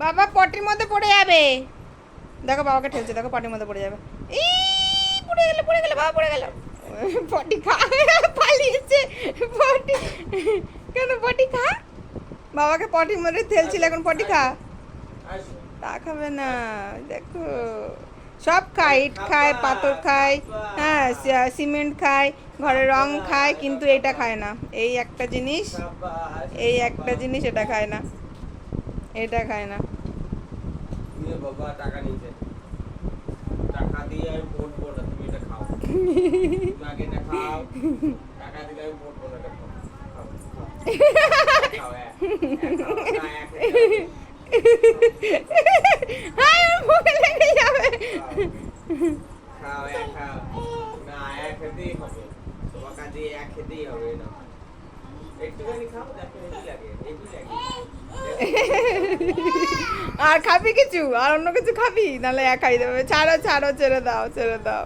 বাবা পটির মধ্যে পড়ে যাবে। দেখো বাবাকে ঠেলছে, দেখো পটির মধ্যে পড়ে যাবে। পড়ে গেল বাবা, পড়ে গেল। পটি খা, পালিয়েছে পটি। কেন পটি খা? বাবাকে পটির মধ্যে ঠেলছিল, এখন পটি খা। তা খাবে না, দেখো সব খায়, ইট খায়, পাথর খায়, হ্যাঁ সিমেন্ট খায়, ঘরে রং খায়, কিন্তু এটা খায় না। এই একটা জিনিস, এই একটা জিনিস এটা খায় না, এটা খায় না। বাবা টাকা নিচে, টাকা দিয়ে আমি পড়বো না, তুমি এটা খাও। আগে এটা খাও, টাকা দিলে আমি পড়বো না, এটা খাও। খাও, হাই, ওর মুখে লেগে যাবে। খাও, খাও। না, খেতেই হবে। তোমার কাছে খেতেই হবে না। একটুখানি খাও, দেখো হেভি লাগে, হেভি লাগে। আর খাবি কিছু? আর অন্য কিছু খাবি? নাহলে একাই দেবে। ছাড়ো ছাড়ো, ছেড়ে দাও, ছেড়ে দাও।